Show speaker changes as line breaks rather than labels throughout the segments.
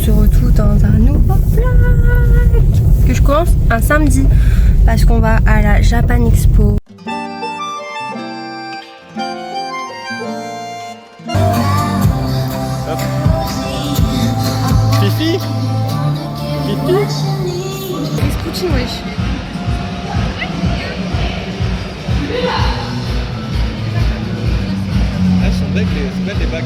se retrouve dans un nouveau vlog que je commence un samedi parce qu'on va à la Japan Expo.
Fifi? Fifi?
Poutine, wesh.
Elles sont belles les bagues.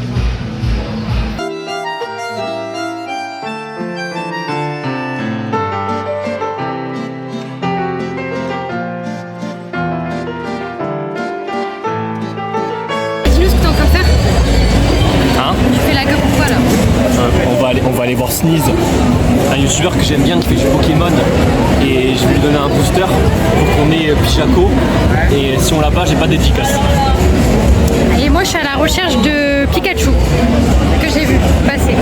Dis-nous ce que t'es en train de faire.
Hein?
Tu fais la queue pourquoi là?
On va aller voir Sneeze, un youtubeur que j'aime bien qui fait du Pokémon, et je vais lui donner un booster pour qu'on ait Pichaco, et si on l'a pas, j'ai pas de dédicace.
Et moi je suis à la recherche de Pikachu que j'ai vu passer.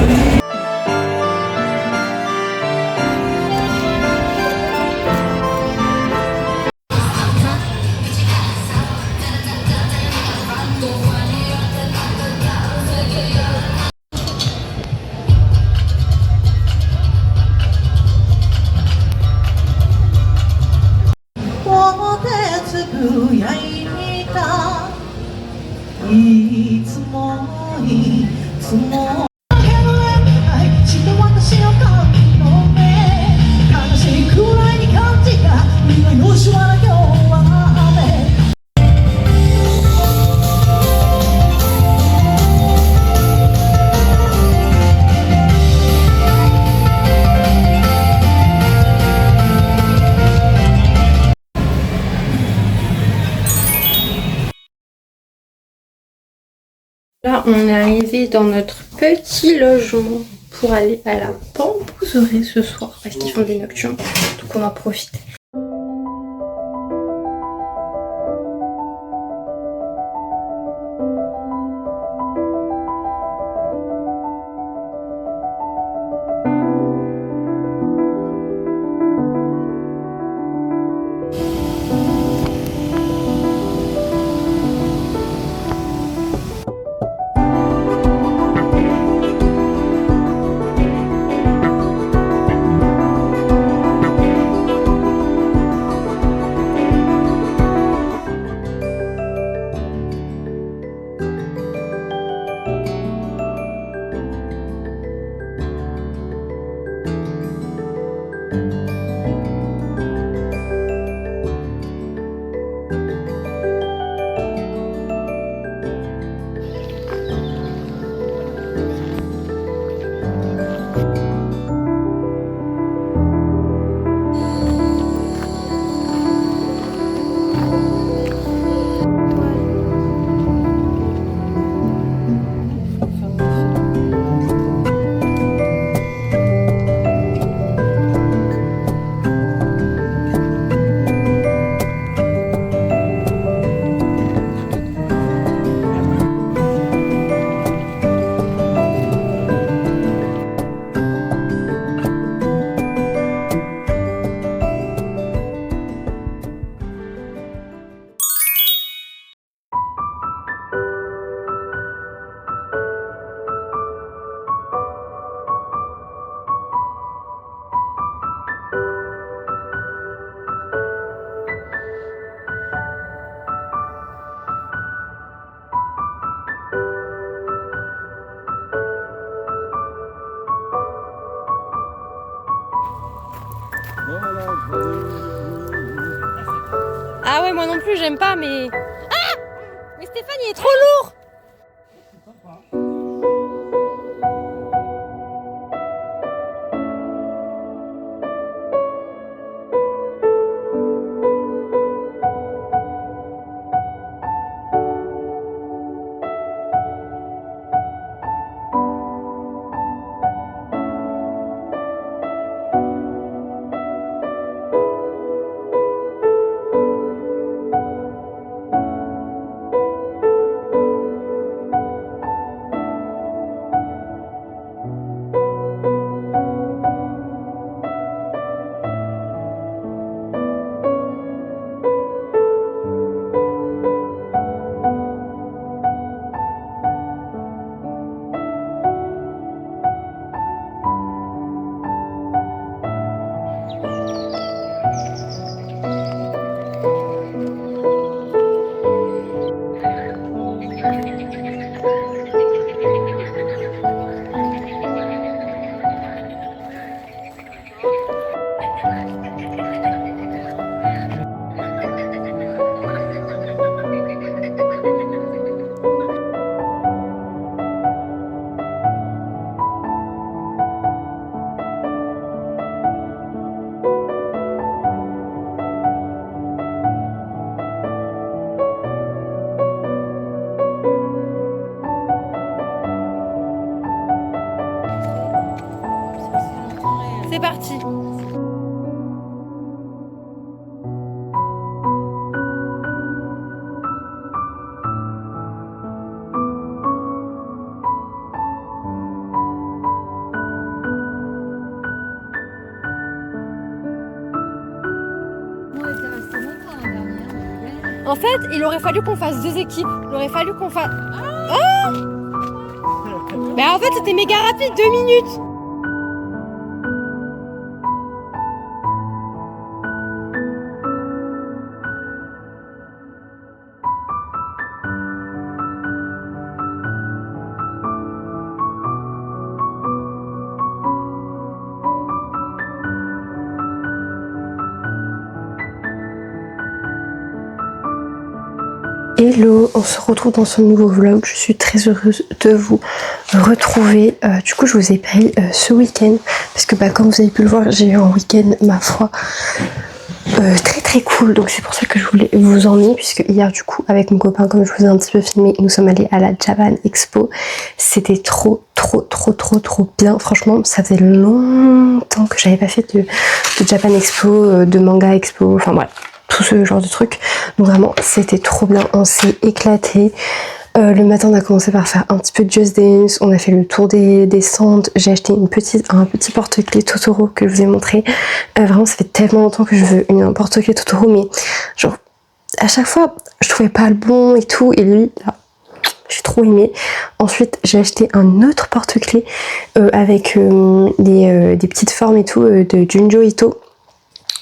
Là, on est arrivé dans notre petit logement pour aller à la bambouserie ce soir parce qu'ils font des nocturnes, donc on en profite. Ah ouais, moi non plus, j'aime pas, mais... Ah! Mais Stéphane, il est trop lourd! C'est parti. En fait, il aurait fallu qu'on fasse 2 équipes. Il aurait fallu qu'on fasse... Oh mais en fait, c'était méga rapide, 2 minutes. Hello, on se retrouve dans ce nouveau vlog. Je suis très heureuse de vous retrouver. Du coup, je vous ai pris ce week-end parce que comme vous avez pu le voir, j'ai eu un week-end, ma foi, très cool. Donc c'est pour ça que je voulais vous emmener, puisque hier, du coup, avec mon copain, comme je vous ai un petit peu filmé, nous sommes allés à la Japan Expo. C'était trop bien. Franchement, ça faisait longtemps que j'avais pas fait de Japan Expo, de manga expo, enfin voilà. Tout ce genre de trucs. Donc vraiment, c'était trop bien. On s'est éclaté. Le matin, on a commencé par faire un petit peu de Just Dance. On a fait le tour des stands. J'ai acheté un petit porte-clés Totoro que je vous ai montré. Vraiment, ça fait tellement longtemps que je veux un porte-clés Totoro, mais genre, à chaque fois, je trouvais pas le bon et tout. Et lui, là, j'ai trop aimé. Ensuite, j'ai acheté un autre porte-clés avec des petites formes et tout de Junjo Ito.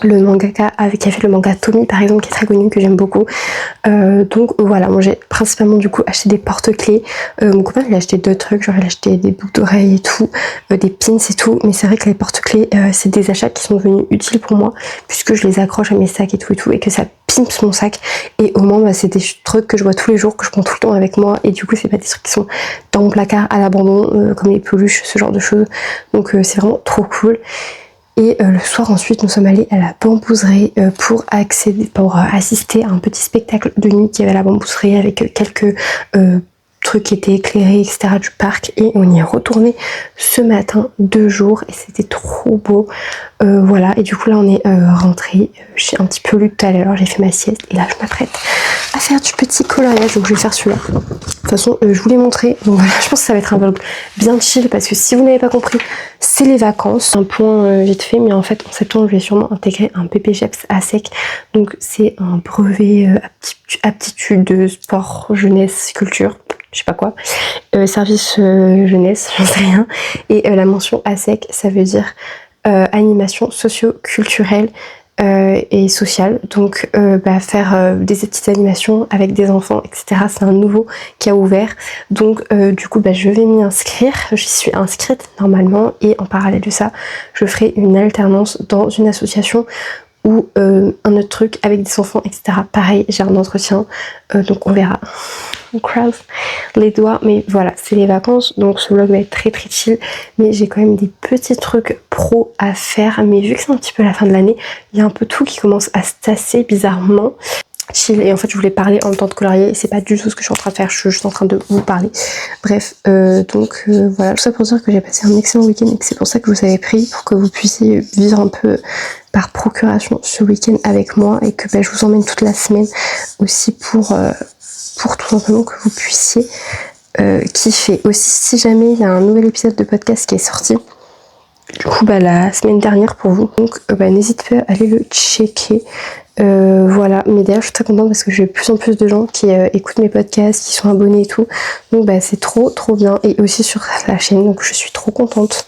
Le mangaka qui a fait le manga Tommy par exemple, qui est très connu, que j'aime beaucoup. Donc voilà, moi j'ai principalement du coup acheté des porte-clés. Mon copain il a acheté d'autres trucs, genre il a acheté des boucles d'oreilles et tout, des pins et tout. Mais c'est vrai que les porte-clés c'est des achats qui sont devenus utiles pour moi, puisque je les accroche à mes sacs et tout, et que ça pimpe mon sac. Et au moins c'est des trucs que je vois tous les jours, que je prends tout le temps avec moi. Et du coup c'est pas des trucs qui sont dans mon placard à l'abandon, comme les peluches, ce genre de choses. Donc c'est vraiment trop cool. Et le soir ensuite nous sommes allés à la bambouserie pour assister à un petit spectacle de nuit qui avait à la bambouserie avec quelques trucs qui étaient éclairés, etc. du parc. Et on y est retourné ce matin 2 jours et c'était trop beau. Voilà, et du coup là on est rentré. J'ai un petit peu lu tout à l'heure, j'ai fait ma sieste et là je m'apprête à faire du petit coloriage, donc je vais faire celui-là. De toute façon je vous l'ai montré, donc voilà, je pense que ça va être un vlog bien chill parce que si vous n'avez pas compris, c'est les vacances. Un point vite fait, mais en fait en septembre je vais sûrement intégrer un BPGEPS à sec, donc c'est un brevet aptitude de sport, jeunesse, culture, je sais pas quoi, service jeunesse, j'en sais rien. Et la mention à sec, ça veut dire animation socio-culturelle et sociale. Donc faire des petites animations avec des enfants, etc. C'est un nouveau qui a ouvert. Donc du coup je vais m'y inscrire. J'y suis inscrite normalement et en parallèle de ça, je ferai une alternance dans une association ou un autre truc avec des enfants, etc. Pareil, j'ai un entretien, donc on verra. On croise les doigts, mais voilà, c'est les vacances, donc ce vlog va être très chill, mais j'ai quand même des petits trucs pro à faire, mais vu que c'est un petit peu la fin de l'année, il y a un peu tout qui commence à se tasser bizarrement. Chill, et en fait je voulais parler en même temps de colorier, c'est pas du tout ce que je suis en train de faire, je suis juste en train de vous parler. Bref, voilà, tout ça pour dire que j'ai passé un excellent week-end et que c'est pour ça que je vous avais pris, pour que vous puissiez vivre un peu par procuration ce week-end avec moi, et que je vous emmène toute la semaine aussi pour tout simplement que vous puissiez kiffer. Aussi, si jamais il y a un nouvel épisode de podcast qui est sorti, du coup la semaine dernière pour vous, donc n'hésitez pas à aller le checker. Voilà, mais d'ailleurs je suis très contente parce que j'ai de plus en plus de gens qui écoutent mes podcasts, qui sont abonnés et tout, donc c'est trop bien, et aussi sur la chaîne, donc je suis trop contente.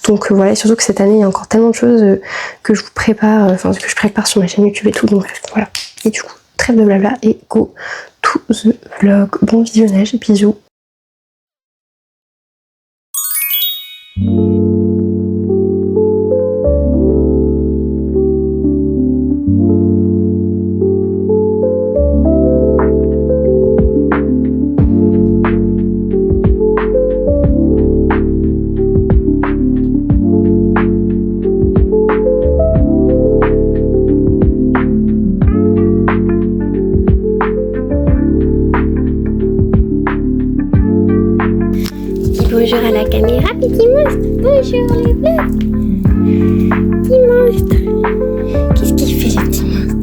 Donc voilà, et surtout que cette année il y a encore tellement de choses que je vous prépare, que je prépare sur ma chaîne YouTube et tout, donc bref, voilà. Et du coup, trêve de blabla et go to the vlog. Bon visionnage, bisous. Bonjour à la caméra, petit monstre. Bonjour les bleus. petit monstre. Qu'est-ce qu'il fait, le petit monstre?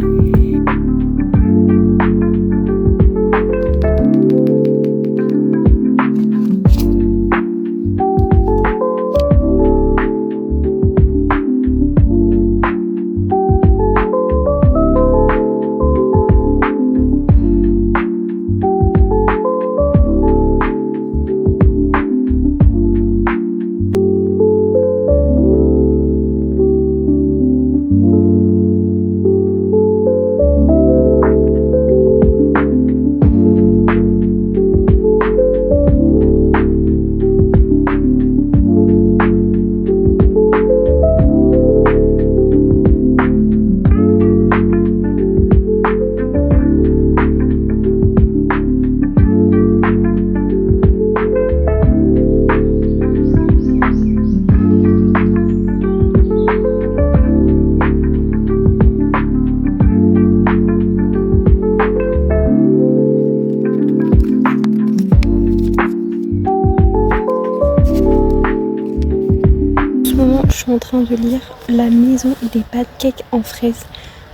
Je suis en train de lire La maison des pancakes en fraises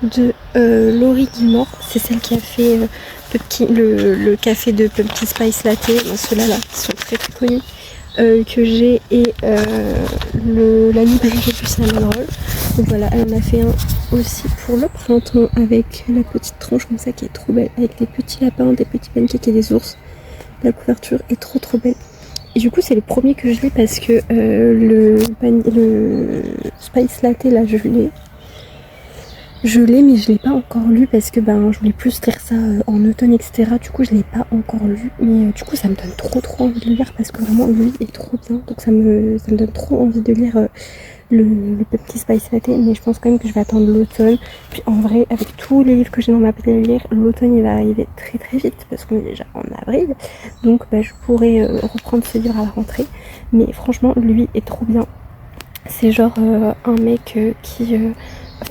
de Laurie Guillemot. C'est celle qui a fait le café de Pumpkin Spice Latte, ceux-là là, qui sont très très connus, que j'ai, et la librairie du Cinnamon Roll. Donc voilà, elle en a fait un aussi pour le printemps avec la petite tranche comme ça qui est trop belle, avec des petits lapins, des petits pancakes et des ours. La couverture est trop trop belle. Et du coup c'est le premier que je lis parce que le Spice Latte là je l'ai mais je l'ai pas encore lu parce que je voulais plus lire ça en automne etc. Du coup je l'ai pas encore lu mais du coup ça me donne trop envie de le lire parce que vraiment lui est trop bien, donc ça me donne trop envie de lire le petit Spice Latte, mais je pense quand même que je vais attendre l'automne. Puis en vrai, avec tous les livres que j'ai dans ma pile à lire, l'automne il va arriver très vite parce qu'on est déjà en avril, donc je pourrais reprendre ce livre à la rentrée. Mais franchement lui est trop bien. C'est genre un mec qui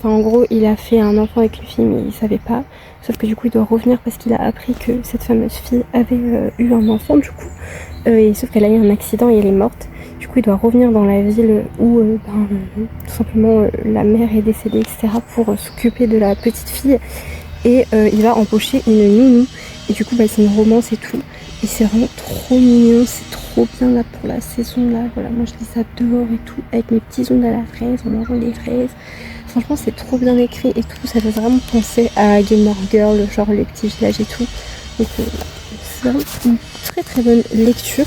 en gros il a fait un enfant avec une fille mais il savait pas, sauf que du coup il doit revenir parce qu'il a appris que cette fameuse fille avait eu un enfant du coup, et sauf qu'elle a eu un accident et elle est morte. Du coup il doit revenir dans la ville où tout simplement la mère est décédée etc. pour s'occuper de la petite fille, et il va embaucher une nounou, et du coup c'est une romance et tout, et c'est vraiment trop mignon, c'est trop bien là pour la saison là. Voilà, moi je lis ça dehors et tout avec mes petits ongles à la fraise en mangeant des fraises. Franchement c'est trop bien écrit et tout, ça fait vraiment penser à Gilmore Girl, genre les petits villages et tout. Donc c'est vraiment une très bonne lecture.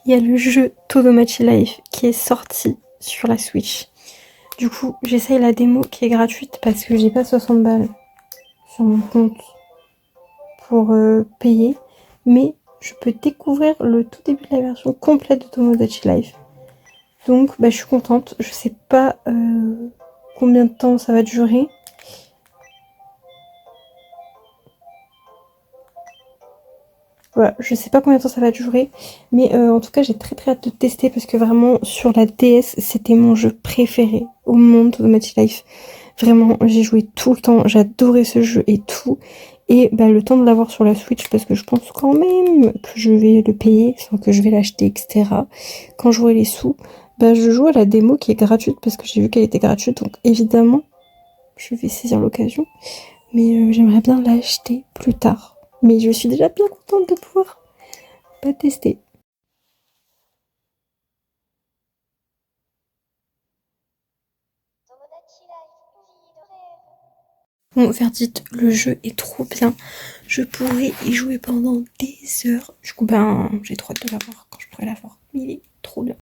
Il y a le jeu Todomachi Life qui est sorti sur la Switch. Du coup, j'essaye la démo qui est gratuite parce que j'ai pas 60 balles sur mon compte pour payer. Mais je peux découvrir le tout début de la version complète de Tomodachi Life. Donc, je suis contente. Je sais pas combien de temps ça va durer. Voilà, je sais pas combien de temps ça va durer, mais en tout cas j'ai très hâte de tester parce que vraiment sur la DS c'était mon jeu préféré au monde de Match Life. Vraiment, j'ai joué tout le temps, j'adorais ce jeu et tout. Et bah, le temps de l'avoir sur la Switch, parce que je pense quand même que je vais le payer, enfin que je vais l'acheter, etc. Quand j'aurai les sous, bah, je joue à la démo qui est gratuite parce que j'ai vu qu'elle était gratuite. Donc évidemment, je vais saisir l'occasion. Mais j'aimerais bien l'acheter plus tard. Mais je suis déjà bien contente de pouvoir pas tester. Bon, verdict, le jeu est trop bien. Je pourrais y jouer pendant des heures. Du coup, ben, j'ai trop hâte de l'avoir quand je pourrai l'avoir. Mais il est trop bien.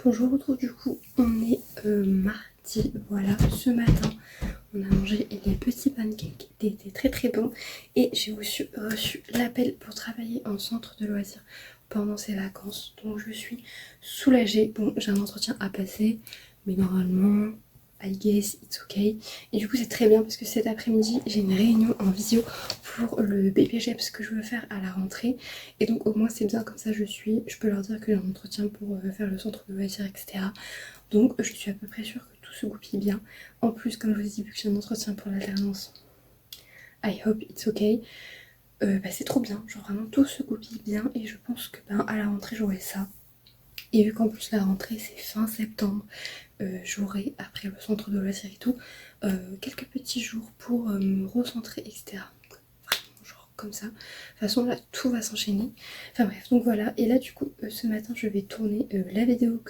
Bon, je vous retrouve du coup, on est mardi, voilà, ce matin, on a mangé les petits pancakes, ils étaient très très bons et j'ai reçu l'appel pour travailler en centre de loisirs pendant ces vacances, donc je suis soulagée. Bon, j'ai un entretien à passer, mais normalement, I guess it's okay. Et du coup c'est très bien parce que cet après-midi j'ai une réunion en visio pour le BPGEPS que je veux faire à la rentrée. Et donc au moins c'est bien, comme ça je peux leur dire que j'ai un entretien pour faire le centre de loisirs, etc. Donc je suis à peu près sûre que tout se goupille bien. En plus, comme je vous ai dit, vu que j'ai un entretien pour l'alternance, I hope it's okay. Bah, c'est trop bien, genre vraiment tout se goupille bien et je pense que ben, à la rentrée j'aurai ça. Et vu qu'en plus la rentrée c'est fin septembre, j'aurai après le centre de loisirs et tout quelques petits jours pour me recentrer, etc. Vraiment genre comme ça. De toute façon là tout va s'enchaîner. Enfin bref, donc voilà. Et là du coup ce matin je vais tourner la vidéo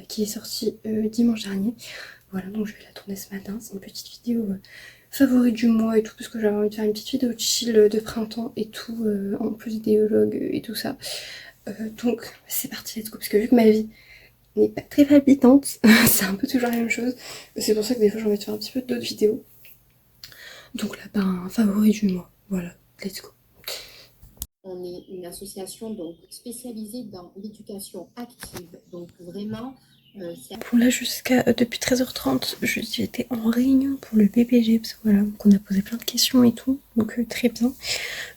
qui est sortie dimanche dernier. Voilà, donc je vais la tourner ce matin. C'est une petite vidéo favori du mois et tout, parce que j'avais envie de faire une petite vidéo chill de printemps et tout, en plus des vlogs et tout ça. Donc c'est parti, let's go, parce que vu que ma vie n'est pas très palpitante, c'est un peu toujours la même chose. C'est pour ça que des fois j'ai envie de faire un petit peu d'autres vidéos. Donc là, ben, favori du mois, voilà, let's go.
On est une association donc spécialisée dans l'éducation active, donc vraiment
Bon là jusqu'à depuis 13h30 j'étais en réunion pour le BPG parce que voilà, donc on a posé plein de questions et tout, donc très bien.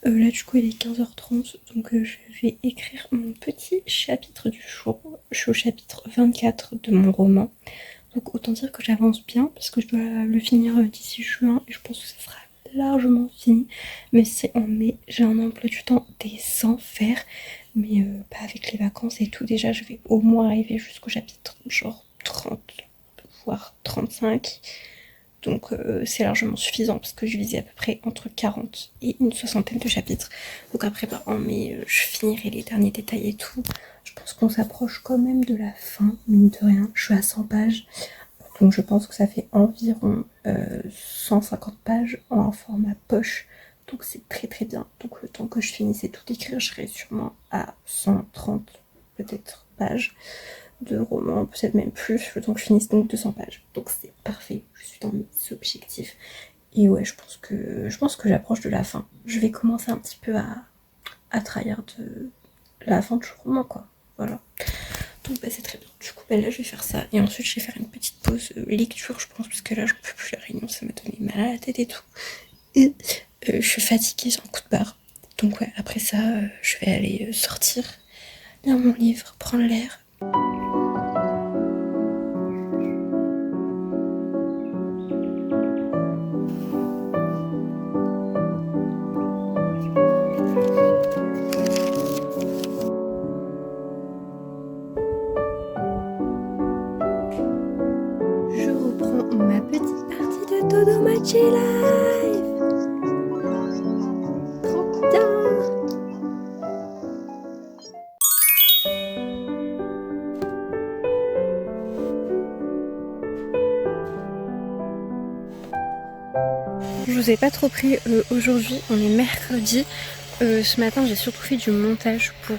Là du coup il est 15h30, donc je vais écrire mon petit chapitre du jour. Je suis au chapitre 24 de mon roman, donc autant dire que j'avance bien parce que je dois le finir d'ici juin et je pense que ça sera largement fini. Mais c'est en mai, j'ai un emploi du temps des enfers, mais pas avec les vacances et tout. Déjà je vais au moins arriver jusqu'au chapitre genre 30 voire 35, donc c'est largement suffisant parce que je visais à peu près entre 40 et une soixantaine de chapitres. Donc après bah, en mai je finirai les derniers détails et tout. Je pense qu'on s'approche quand même de la fin, mine de rien. Je suis à 100 pages, donc je pense que ça fait environ 150 pages en format poche. Donc c'est très très bien. Donc le temps que je finissais tout d'écrire, je serai sûrement à 130 peut-être pages de roman, peut-être même plus, le temps que je finisse donc 200 pages. Donc c'est parfait, je suis dans mes objectifs. Et ouais, je pense que j'approche de la fin. Je vais commencer un petit peu à trahir de la fin du roman, quoi. Voilà. Donc bah, c'est très bien. Du coup bah, là je vais faire ça et ensuite je vais faire une petite pause lecture, je pense, parce que là je peux plus, la réunion ça m'a donné mal à la tête et tout. Et je suis fatiguée, j'ai un coup de barre. Donc ouais, après ça je vais aller sortir, lire mon livre, prendre l'air. Je reprends ma petite partie de Todomachi Live. Trop bien. Je vous ai pas trop pris aujourd'hui, on est mercredi. Ce matin j'ai surtout fait du montage pour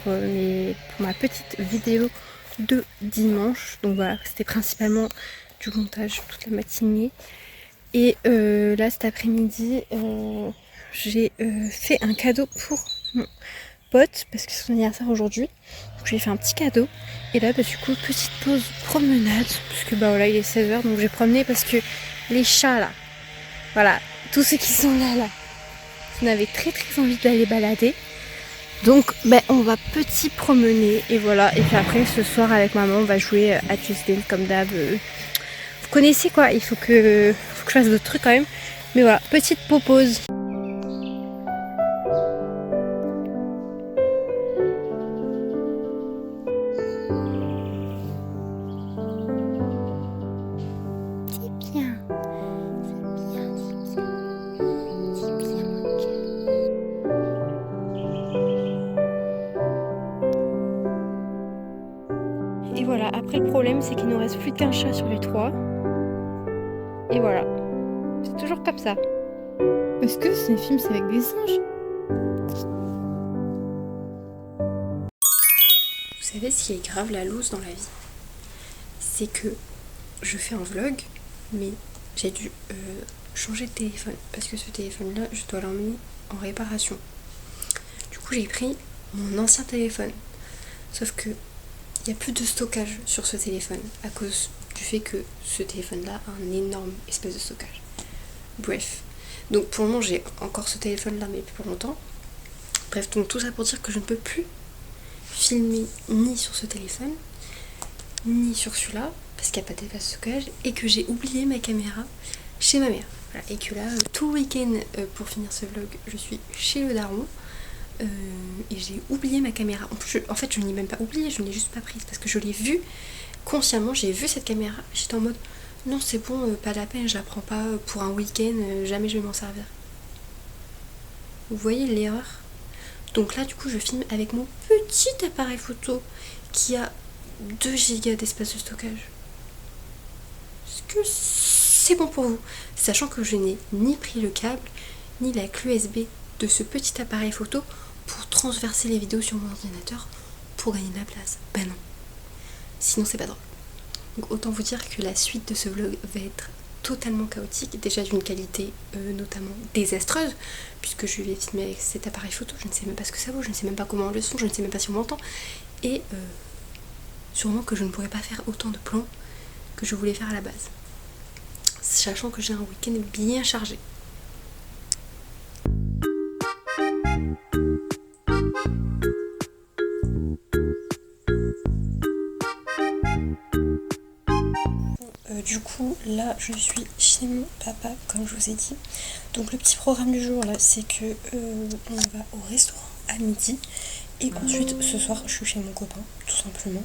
ma petite vidéo de dimanche. Donc voilà, c'était principalement du montage toute la matinée. Et là cet après-midi, j'ai fait un cadeau pour mon pote parce que c'est son anniversaire aujourd'hui. Donc je lui ai fait un petit cadeau. Et là bah, du coup petite pause promenade puisque bah voilà il est 16h donc j'ai promené parce que les chats là, voilà, tous ceux qui sont là, on avait très envie d'aller balader. Donc ben, on va petit promener et voilà. Et puis après ce soir avec maman on va jouer à Just Dance comme d'hab. Vous connaissez quoi, il faut que je fasse d'autres trucs quand même. Mais voilà, petite pause. C'est bien. Et voilà, après le problème c'est qu'il ne reste plus qu'un chat sur les trois. Et voilà, c'est toujours comme ça. Parce que ces films c'est avec des singes. Vous savez ce qui est grave la loose dans la vie? C'est que je fais un vlog, mais j'ai dû changer de téléphone. Parce que ce téléphone là, je dois l'emmener en réparation. Du coup j'ai pris mon ancien téléphone. Sauf que il n'y a plus de stockage sur ce téléphone à cause du fait que ce téléphone là a un énorme espace de stockage. Bref, donc pour le moment j'ai encore ce téléphone là mais plus pour longtemps. Bref, donc tout ça pour dire que je ne peux plus filmer ni sur ce téléphone ni sur celui-là parce qu'il n'y a pas d'espace de stockage et que j'ai oublié ma caméra chez ma mère. Voilà, et que là tout le week-end pour finir ce vlog je suis chez le daron. Et j'ai oublié ma caméra. En fait, je ne l'ai même pas oubliée, je ne l'ai juste pas prise parce que je l'ai vue consciemment. J'ai vu cette caméra, j'étais en mode non, c'est bon, pas la peine, je la prends pas pour un week-end, jamais je vais m'en servir. Vous voyez l'erreur? Donc là, du coup, je filme avec mon petit appareil photo qui a 2 Go d'espace de stockage. Est-ce que c'est bon pour vous? Sachant que je n'ai ni pris le câble, ni la clé USB de ce petit appareil photo pour transverser les vidéos sur mon ordinateur pour gagner de la place. Ben non. Sinon c'est pas drôle. Donc autant vous dire que la suite de ce vlog va être totalement chaotique, déjà d'une qualité notamment désastreuse, puisque je vais filmer avec cet appareil photo, je ne sais même pas ce que ça vaut, je ne sais même pas comment on le son, je ne sais même pas si on m'entend, et sûrement que je ne pourrais pas faire autant de plans que je voulais faire à la base. Sachant que j'ai un week-end bien chargé. Du coup là je suis chez mon papa comme je vous ai dit. Donc le petit programme du jour là c'est que on va au restaurant à midi et ensuite ce soir je suis chez mon copain tout simplement.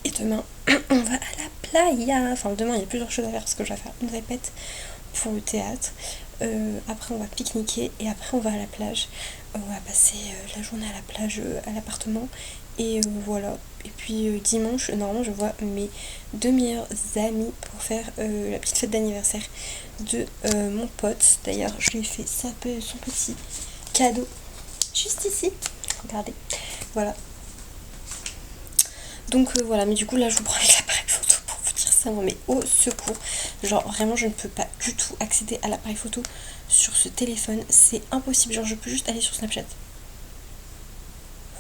Et demain on va à la playa. Enfin demain il y a plusieurs choses à faire parce que je vais faire une répète pour le théâtre. Après on va pique-niquer et après on va à la plage. On va passer la journée à la plage à l'appartement. Et voilà, et puis dimanche, normalement je vois mes 2 meilleurs amis pour faire la petite fête d'anniversaire de mon pote. D'ailleurs je lui ai fait son petit cadeau juste ici, regardez, voilà. Donc voilà, mais du coup là je vous prends avec l'appareil photo pour vous dire ça, non mais au secours. Genre vraiment je ne peux pas du tout accéder à l'appareil photo sur ce téléphone, c'est impossible, genre je peux juste aller sur Snapchat.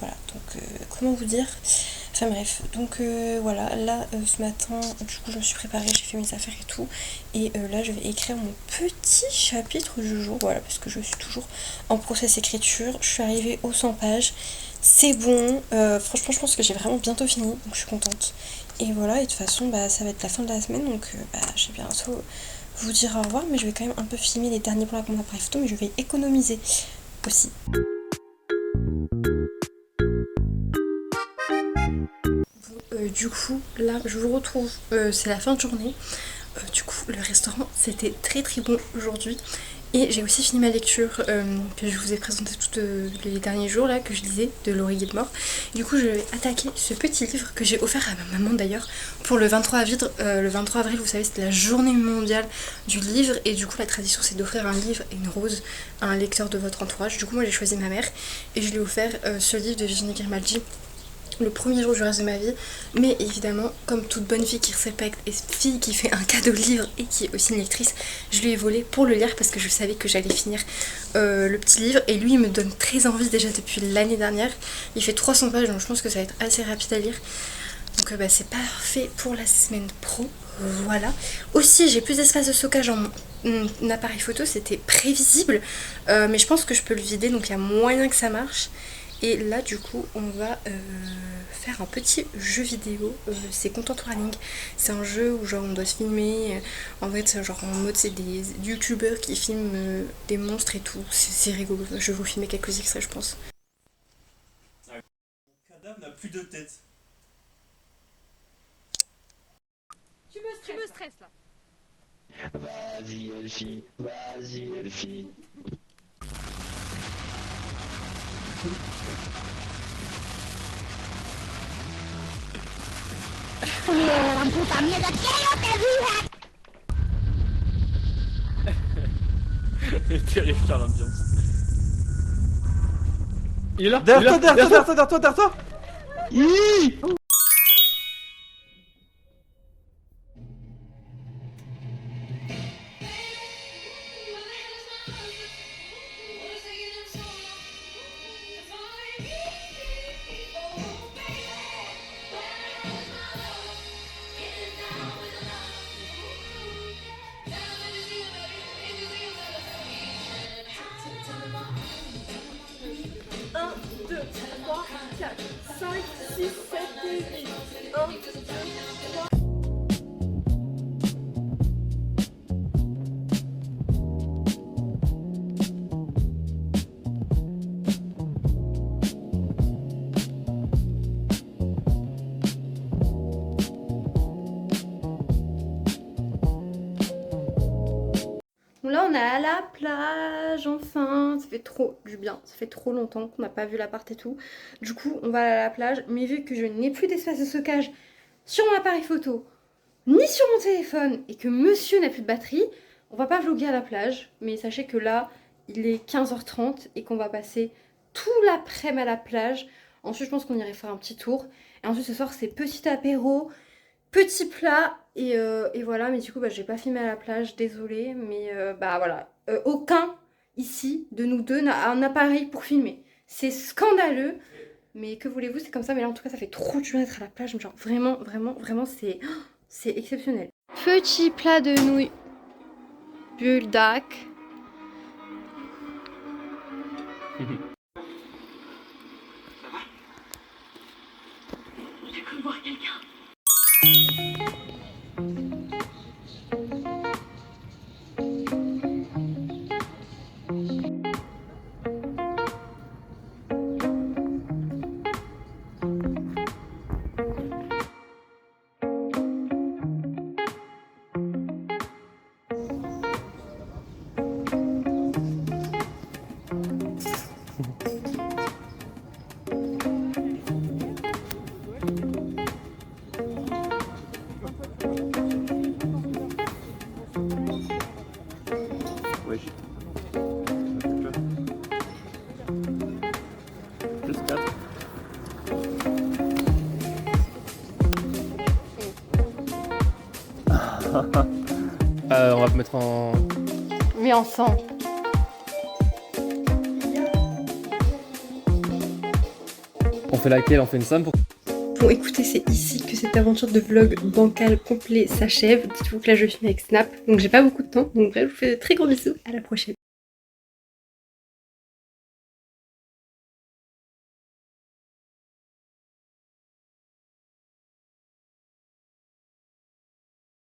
Voilà, donc comment vous dire, enfin bref, donc voilà, là ce matin, du coup je me suis préparée, j'ai fait mes affaires et tout, et là je vais écrire mon petit chapitre du jour, voilà, parce que je suis toujours en process écriture, je suis arrivée aux 100 pages, c'est bon, franchement je pense que j'ai vraiment bientôt fini, donc je suis contente, et voilà, et de toute façon bah, ça va être la fin de la semaine, donc je vais bientôt vous dire au revoir, mais je vais quand même un peu filmer les derniers plans avec mon appareil photo, mais je vais économiser aussi. Du coup là je vous retrouve, c'est la fin de journée, du coup le restaurant c'était très bon aujourd'hui et j'ai aussi fini ma lecture que je vous ai présentée tous les derniers jours là que je lisais de Laurie Gilmore. Du coup je vais attaquer ce petit livre que j'ai offert à ma maman d'ailleurs pour le 23 avril. Le 23 avril vous savez c'était la journée mondiale du livre et du coup la tradition c'est d'offrir un livre et une rose à un lecteur de votre entourage. Du coup moi j'ai choisi ma mère et je lui ai offert ce livre de Virginie Grimaldi le premier jour du reste de ma vie, mais évidemment comme toute bonne fille qui se respecte et fille qui fait un cadeau de livre et qui est aussi une lectrice, je lui ai volé pour le lire parce que je savais que j'allais finir le petit livre, et lui il me donne très envie déjà depuis l'année dernière. Il fait 300 pages donc je pense que ça va être assez rapide à lire, donc bah, c'est parfait pour la semaine pro. Voilà. Aussi j'ai plus d'espace de stockage en mon appareil photo, c'était prévisible, mais je pense que je peux le vider, donc il y a moyen que ça marche. Et là du coup on va faire un petit jeu vidéo, c'est Content Running. C'est un jeu où genre on doit se filmer, en fait c'est genre en mode c'est des youtubeurs qui filment des monstres et tout, c'est rigolo. Je vais vous filmer quelques extraits je pense.
Mon cadavre n'a plus de tête.
Tu me stresses là.
Vas-y Elfie, vas-y Elfie.
Terrible faire l'ambiance. Il est là.
Derrière toi.
Bon là on est à la plage enfin, ça fait trop du bien, ça fait trop longtemps qu'on n'a pas vu l'appart et tout. Du coup on va aller à la plage, mais vu que je n'ai plus d'espace de stockage sur mon appareil photo, ni sur mon téléphone, et que monsieur n'a plus de batterie, on va pas vlogger à la plage. Mais sachez que là il est 15h30 et qu'on va passer tout l'après-midi à la plage. Ensuite je pense qu'on irait faire un petit tour, et ensuite ce soir c'est petit apéro, petit plat, et voilà. Mais du coup bah, j'ai pas filmé à la plage, désolée, mais bah voilà, aucun ici de nous deux n'a un appareil pour filmer, c'est scandaleux, mais que voulez-vous, c'est comme ça. Mais là en tout cas ça fait trop du bien d'être à la plage, genre vraiment c'est exceptionnel. Petit plat de nouilles buldak.
J'ai cru voir quelqu'un.
Wesh. Plus 4. On va mettre en...
Mais ensemble.
On fait laquelle? On fait une somme pour...
Bon écoutez, c'est ici que cette aventure de vlog bancal complet s'achève. Dites-vous que là je filme avec Snap, donc j'ai pas beaucoup de temps. Donc bref, je vous fais de très gros bisous, à la prochaine.